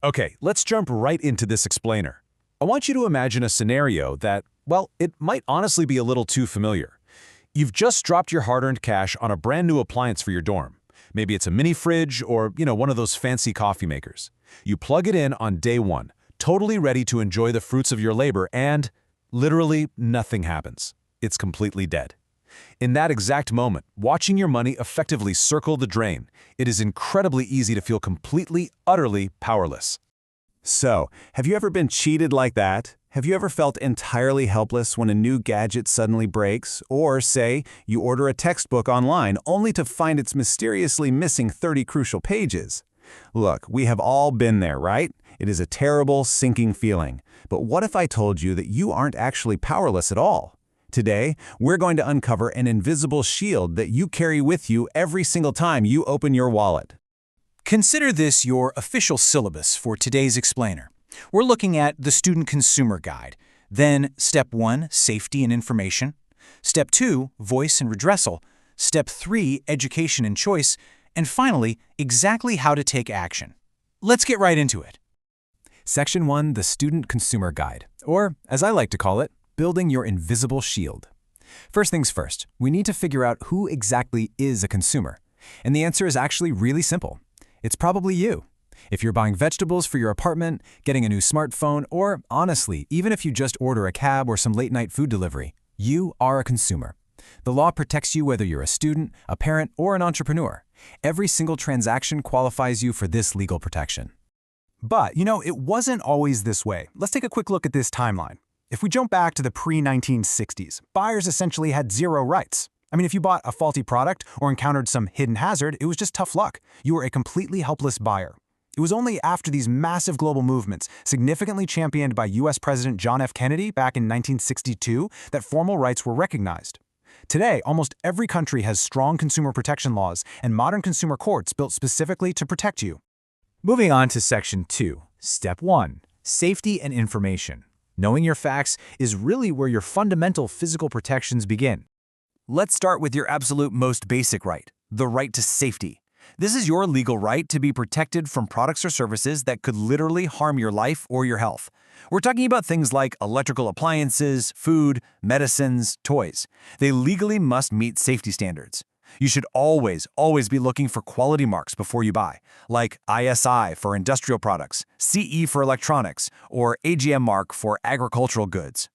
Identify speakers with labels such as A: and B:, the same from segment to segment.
A: Okay, let's jump right into this explainer. I want you to imagine a scenario that, well, it might honestly be a little too familiar. You've just dropped your hard-earned cash on a brand new appliance for your dorm. Maybe it's a mini fridge or, one of those fancy coffee makers. You plug it in on day one, totally ready to enjoy the fruits of your labor, and literally nothing happens. It's completely dead. In that exact moment, watching your money effectively circle the drain, it is incredibly easy to feel completely, utterly powerless.
B: So, have you ever been cheated like that? Have you ever felt entirely helpless when a new gadget suddenly breaks? Or, say, you order a textbook online only to find it's mysteriously missing 30 crucial pages? Look, we have all been there, right? It is a terrible, sinking feeling. But what if I told you that you aren't actually powerless at all? Today, we're going to uncover an invisible shield that you carry with you every single time you open your wallet.
C: Consider this your official syllabus for today's explainer. We're looking at the Student Consumer Guide, then Step 1, Safety and Information, Step 2, Voice and Redressal, Step 3, Education and Choice, and finally, exactly how to take action. Let's get right into it.
D: Section 1, the Student Consumer Guide, or, as I like to call it, building your invisible shield. First things first, we need to figure out who exactly is a consumer. And the answer is actually really simple. It's probably you. If you're buying vegetables for your apartment, getting a new smartphone, or honestly, even if you just order a cab or some late-night food delivery, you are a consumer. The law protects you whether you're a student, a parent, or an entrepreneur. Every single transaction qualifies you for this legal protection.
E: But, it wasn't always this way. Let's take a quick look at this timeline. If we jump back to the pre-1960s, buyers essentially had zero rights. If you bought a faulty product or encountered some hidden hazard, it was just tough luck. You were a completely helpless buyer. It was only after these massive global movements, significantly championed by U.S. President John F. Kennedy back in 1962, that formal rights were recognized. Today, almost every country has strong consumer protection laws and modern consumer courts built specifically to protect you.
D: Moving on to Section 2, Step 1, Safety and Information. Knowing your facts is really where your fundamental physical protections begin.
C: Let's start with your absolute most basic right, the right to safety. This is your legal right to be protected from products or services that could literally harm your life or your health. We're talking about things like electrical appliances, food, medicines, toys. They legally must meet safety standards. You should always be looking for quality marks before you buy, like ISI for industrial products, CE for electronics, or AGM mark for agricultural goods.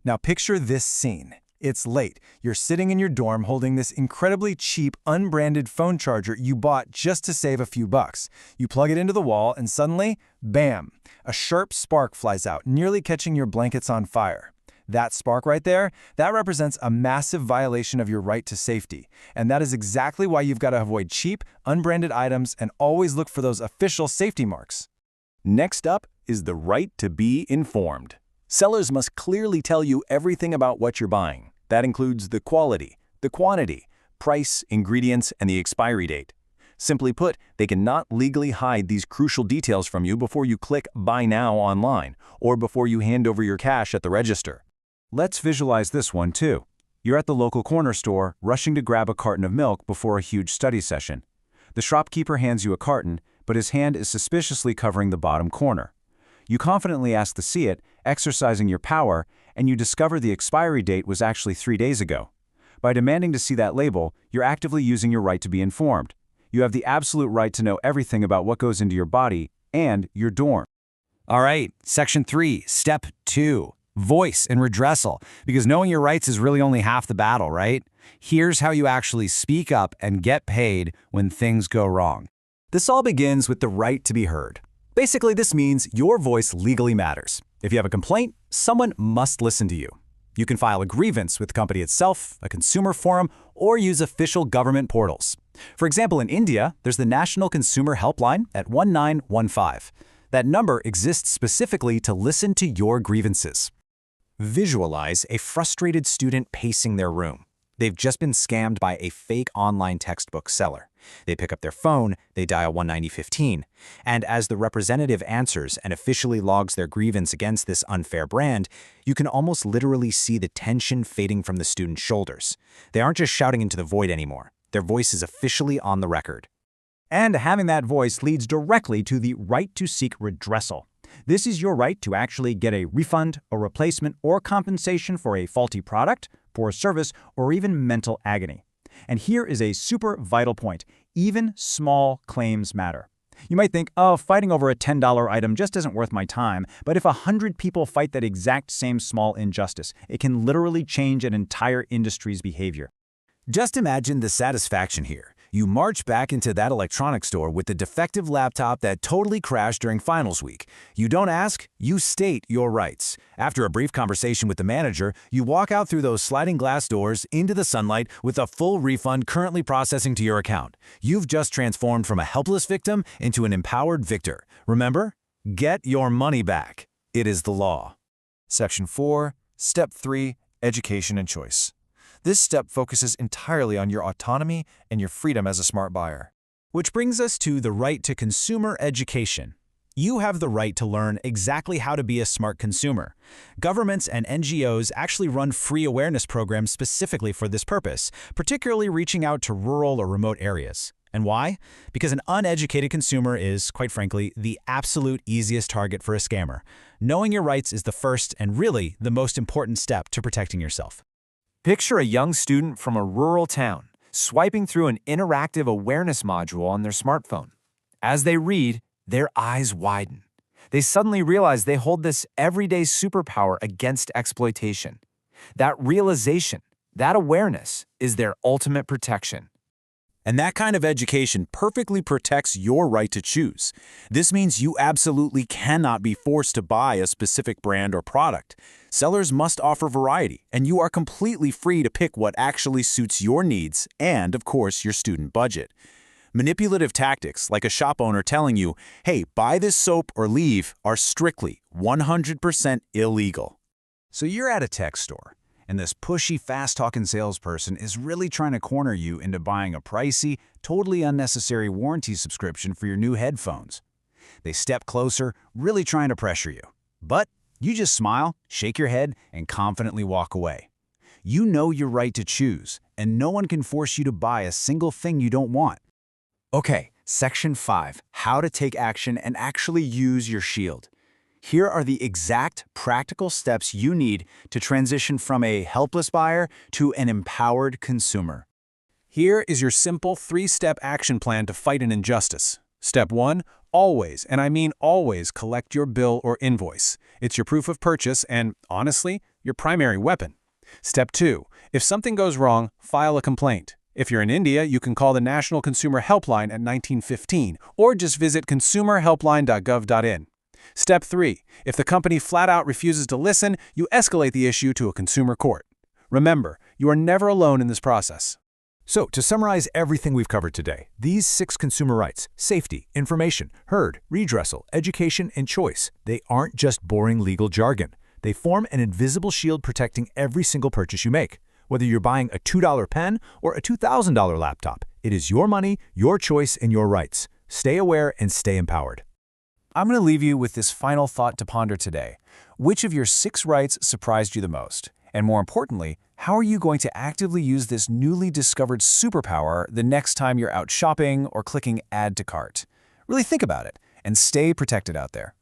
E: Now picture this scene. It's late. You're sitting in your dorm holding this incredibly cheap, unbranded phone charger you bought just to save a few bucks. You plug it into the wall and suddenly, bam! A sharp spark flies out, nearly catching your blankets on fire. That spark right there, that represents a massive violation of your right to safety. And that is exactly why you've got to avoid cheap, unbranded items and always look for those official safety marks.
B: Next up is the right to be informed. Sellers must clearly tell you everything about what you're buying. That includes the quality, the quantity, price, ingredients, and the expiry date. Simply put, they cannot legally hide these crucial details from you before you click Buy Now online or before you hand over your cash at the register.
A: Let's visualize this one too. You're at the local corner store, rushing to grab a carton of milk before a huge study session. The shopkeeper hands you a carton, but his hand is suspiciously covering the bottom corner. You confidently ask to see it, exercising your power, and you discover the expiry date was actually 3 days ago. By demanding to see that label, you're actively using your right to be informed. You have the absolute right to know everything about what goes into your body and your dorm.
C: All right, Section 3, Step 2, Voice and Redressal, because knowing your rights is really only half the battle, right? Here's how you actually speak up and get paid when things go wrong.
D: This all begins with the right to be heard. Basically, this means your voice legally matters. If you have a complaint, someone must listen to you. You can file a grievance with the company itself, a consumer forum, or use official government portals. For example, in India, there's the National Consumer Helpline at 1915. That number exists specifically to listen to your grievances. Visualize a frustrated student pacing their room. They've just been scammed by a fake online textbook seller. They pick up their phone, they dial 19015, and as the representative answers and officially logs their grievance against this unfair brand, you can almost literally see the tension fading from the student's shoulders. They aren't just shouting into the void anymore. Their voice is officially on the record.
E: And having that voice leads directly to the right to seek redressal. This is your right to actually get a refund, a replacement, or compensation for a faulty product, poor service, or even mental agony. And here is a super vital point. Even small claims matter. You might think, oh, fighting over a $10 item just isn't worth my time, but if 100 people fight that exact same small injustice, it can literally change an entire industry's behavior.
B: Just imagine the satisfaction here. You march back into that electronics store with the defective laptop that totally crashed during finals week. You don't ask, you state your rights. After a brief conversation with the manager, you walk out through those sliding glass doors into the sunlight with a full refund currently processing to your account. You've just transformed from a helpless victim into an empowered victor. Remember? Get your money back. It is the law.
C: Section 4, Step 3, Education and Choice. This step focuses entirely on your autonomy and your freedom as a smart buyer.
B: Which brings us to the right to consumer education. You have the right to learn exactly how to be a smart consumer. Governments and NGOs actually run free awareness programs specifically for this purpose, particularly reaching out to rural or remote areas. And why? Because an uneducated consumer is, quite frankly, the absolute easiest target for a scammer. Knowing your rights is the first and really the most important step to protecting yourself.
C: Picture a young student from a rural town swiping through an interactive awareness module on their smartphone. As they read, their eyes widen. They suddenly realize they hold this everyday superpower against exploitation. That realization, that awareness, is their ultimate protection.
B: And that kind of education perfectly protects your right to choose. This means you absolutely cannot be forced to buy a specific brand or product. Sellers must offer variety, and you are completely free to pick what actually suits your needs and, of course, your student budget. Manipulative tactics, like a shop owner telling you, hey, buy this soap or leave, are strictly 100% illegal.
E: So you're at a tech store, and this pushy, fast-talking salesperson is really trying to corner you into buying a pricey, totally unnecessary warranty subscription for your new headphones. They step closer, really trying to pressure you. But you just smile, shake your head, and confidently walk away. You know your right to choose, and no one can force you to buy a single thing you don't want. Okay, Section 5, How to Take Action and Actually Use Your Shield. Here are the exact practical steps you need to transition from a helpless buyer to an empowered consumer.
B: Here is your simple 3-step action plan to fight an injustice. Step 1, always, and I mean always, collect your bill or invoice. It's your proof of purchase and, honestly, your primary weapon. Step 2, if something goes wrong, file a complaint. If you're in India, you can call the National Consumer Helpline at 1915 or just visit consumerhelpline.gov.in. Step 3, if the company flat out refuses to listen, you escalate the issue to a consumer court. Remember, you are never alone in this process.
A: So, to summarize everything we've covered today, these 6 consumer rights, safety, information, heard, redressal, education, and choice, they aren't just boring legal jargon. They form an invisible shield protecting every single purchase you make. Whether you're buying a $2 pen or a $2,000 laptop, it is your money, your choice, and your rights. Stay aware and stay empowered.
C: I'm going to leave you with this final thought to ponder today. Which of your 6 rights surprised you the most? And more importantly, how are you going to actively use this newly discovered superpower the next time you're out shopping or clicking Add to Cart? Really think about it and stay protected out there.